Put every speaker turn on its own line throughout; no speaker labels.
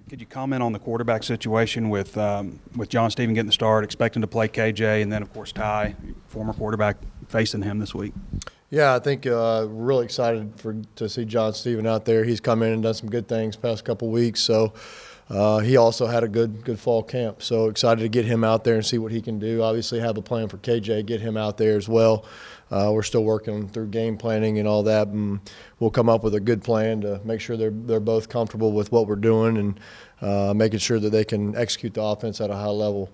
Could you comment on the quarterback situation with John Stephen getting the start, expecting to play KJ, and then, of course, Ty, former quarterback, facing him this week?
Yeah, I think really excited to see John Stephen out there. He's come in and done some good things past couple weeks. So he also had a good fall camp. So excited to get him out there and see what he can do. Obviously have a plan for KJ, get him out there as well. We're still working through game planning and all that, and we'll come up with a good plan to make sure they're both comfortable with what we're doing and making sure that they can execute the offense at a high level.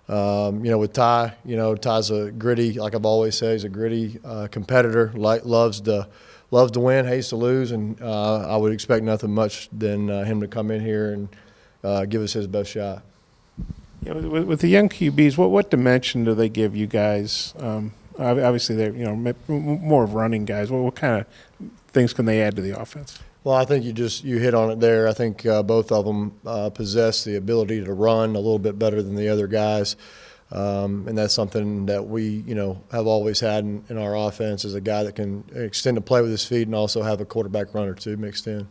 With Ty, Ty's a gritty, like I've always said, he's a gritty competitor, loves to win, hates to lose, and I would expect nothing much than him to come in here and give us his best shot.
Yeah, with the young QBs, what dimension do they give you guys? Obviously, they're more of running guys. What kind of things can they add to the offense?
Well, I think you hit on it there. I think both of them possess the ability to run a little bit better than the other guys, and that's something that we have always had in our offense, is a guy that can extend the play with his feet and also have a quarterback runner too mixed in.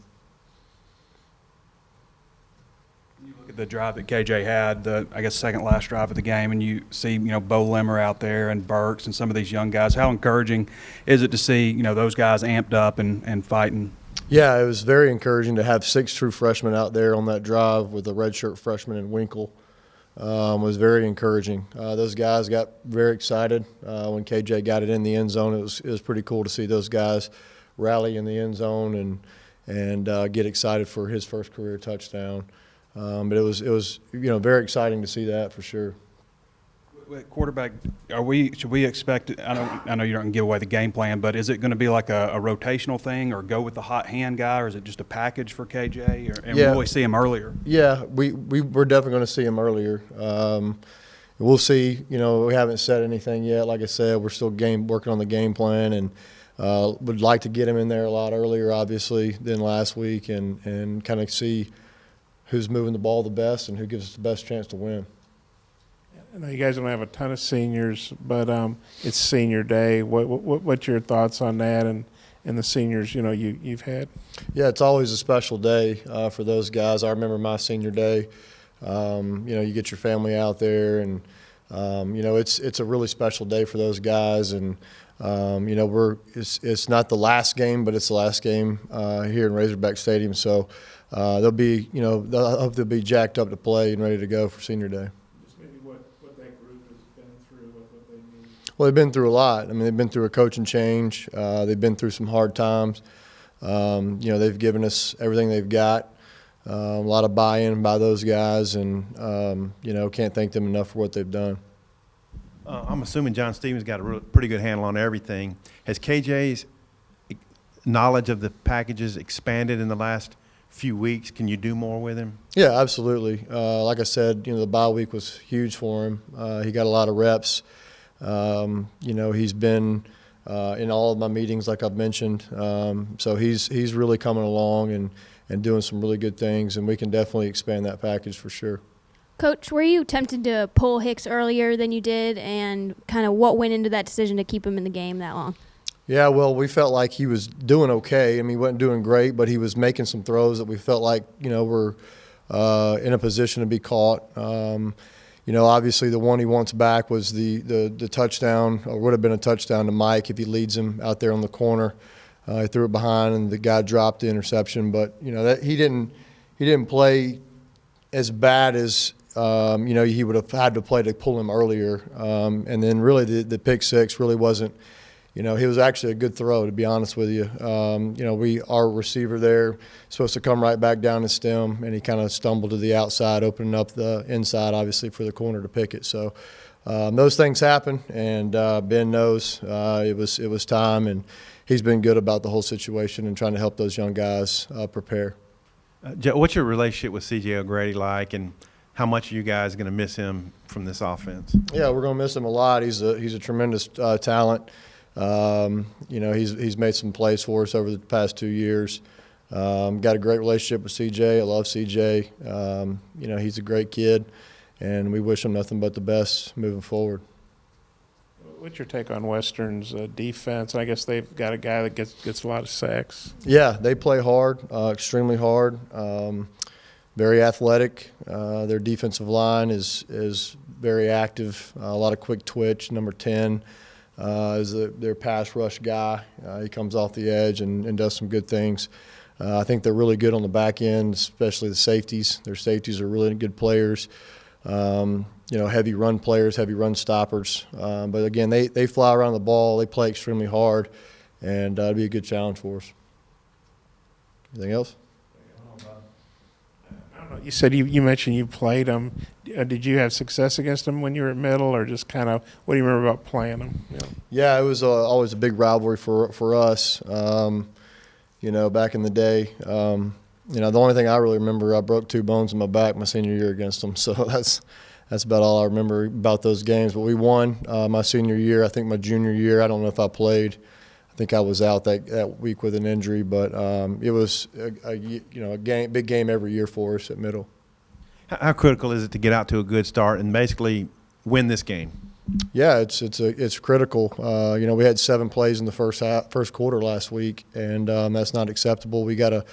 You look at the drive that KJ had, I guess second last drive of the game, and you see Bo Limmer out there and Burks and some of these young guys. How encouraging is it to see those guys amped up and fighting?
Yeah, it was very encouraging to have 6 true freshmen out there on that drive with a redshirt freshman in Winkle. Was very encouraging. Those guys got very excited when KJ got it in the end zone. It was pretty cool to see those guys rally in the end zone and get excited for his first career touchdown. But it was very exciting to see that for sure.
Quarterback, should we expect? I know you don't give away the game plan, but is it going to be like a rotational thing, or go with the hot hand guy, or is it just a package for KJ? Will we see him earlier?
Yeah, we're definitely going to see him earlier. We'll see. We haven't said anything yet. Like I said, we're still working on the game plan, and would like to get him in there a lot earlier, obviously, than last week, and kind of see who's moving the ball the best and who gives us the best chance to win.
I know you guys don't have a ton of seniors, but it's senior day. What's your thoughts on that and the seniors you've had?
Yeah, it's always a special day for those guys. I remember my senior day. You get your family out there, and it's a really special day for those guys. And it's not the last game, but it's the last game here in Razorback Stadium. So I hope they'll be jacked up to play and ready to go for senior day. Well, they've been through a lot. I mean, they've been through a coaching change. They've been through some hard times. They've given us everything they've got. A lot of buy-in by those guys, and can't thank them enough for what they've done.
I'm assuming John Stevens got a pretty good handle on everything. Has KJ's knowledge of the packages expanded in the last few weeks? Can you do more with him?
Yeah, absolutely. Like I said, the bye week was huge for him. He got a lot of reps. He's been in all of my meetings, like I've mentioned. So he's really coming along and doing some really good things, and we can definitely expand that package for sure.
Coach, were you tempted to pull Hicks earlier than you did, and kind of what went into that decision to keep him in the game that long?
Yeah, well, we felt like he was doing okay. I mean, he wasn't doing great, but he was making some throws that we felt like, were in a position to be caught. Obviously the one he wants back was the touchdown, or would have been a touchdown to Mike if he leads him out there on the corner. He threw it behind, and the guy dropped the interception. But that he didn't play as bad as he would have had to play to pull him earlier. And then really the pick six really wasn't. He was actually a good throw, to be honest with you. Our receiver there supposed to come right back down the stem, and he kind of stumbled to the outside, opening up the inside, obviously, for the corner to pick it. So those things happen, and Ben knows it was time, and he's been good about the whole situation and trying to help those young guys prepare.
Joe, what's your relationship with C.J. O'Grady like, and how much are you guys going to miss him from this offense? Yeah,
we're going to miss him a lot. He's a tremendous talent. He's made some plays for us over the past 2 years. Got a great relationship with CJ. I love CJ. He's a great kid, and we wish him nothing but the best moving forward.
What's your take on Western's defense? I guess they've got a guy that gets a lot of sacks.
Yeah, they play hard, extremely hard. very athletic. Their defensive line is very active. A lot of quick twitch. Number 10 is their pass rush guy. He comes off the edge and does some good things. I think they're really good on the back end, especially the safeties. Their safeties are really good players. Heavy run players, heavy run stoppers. But again, they fly around the ball. They play extremely hard, and it'd be a good challenge for us. Anything else?
I don't know. You said you mentioned you played them. Did you have success against them when you were at middle, or just kind of what do you remember about playing them?
Yeah, it was always a big rivalry for us. Back in the day. The only thing I really remember, I broke 2 bones in my back my senior year against them. So that's about all I remember about those games. But we won my senior year. I think my junior year, I don't know if I played. I think I was out that week with an injury. But it was a big game every year for us at middle.
How critical is it to get out to a good start and basically win this game?
Yeah, it's critical. We had 7 plays in the first quarter last week, and that's not acceptable. We got to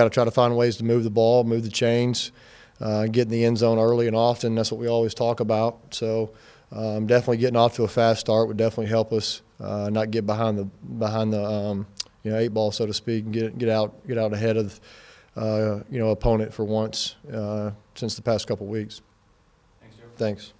try to find ways to move the ball, move the chains, get in the end zone early and often. That's what we always talk about. So definitely getting off to a fast start would definitely help us not get behind the 8 ball, so to speak, and get out ahead of opponent for once since the past couple weeks.
Thanks, Joe.
Thanks.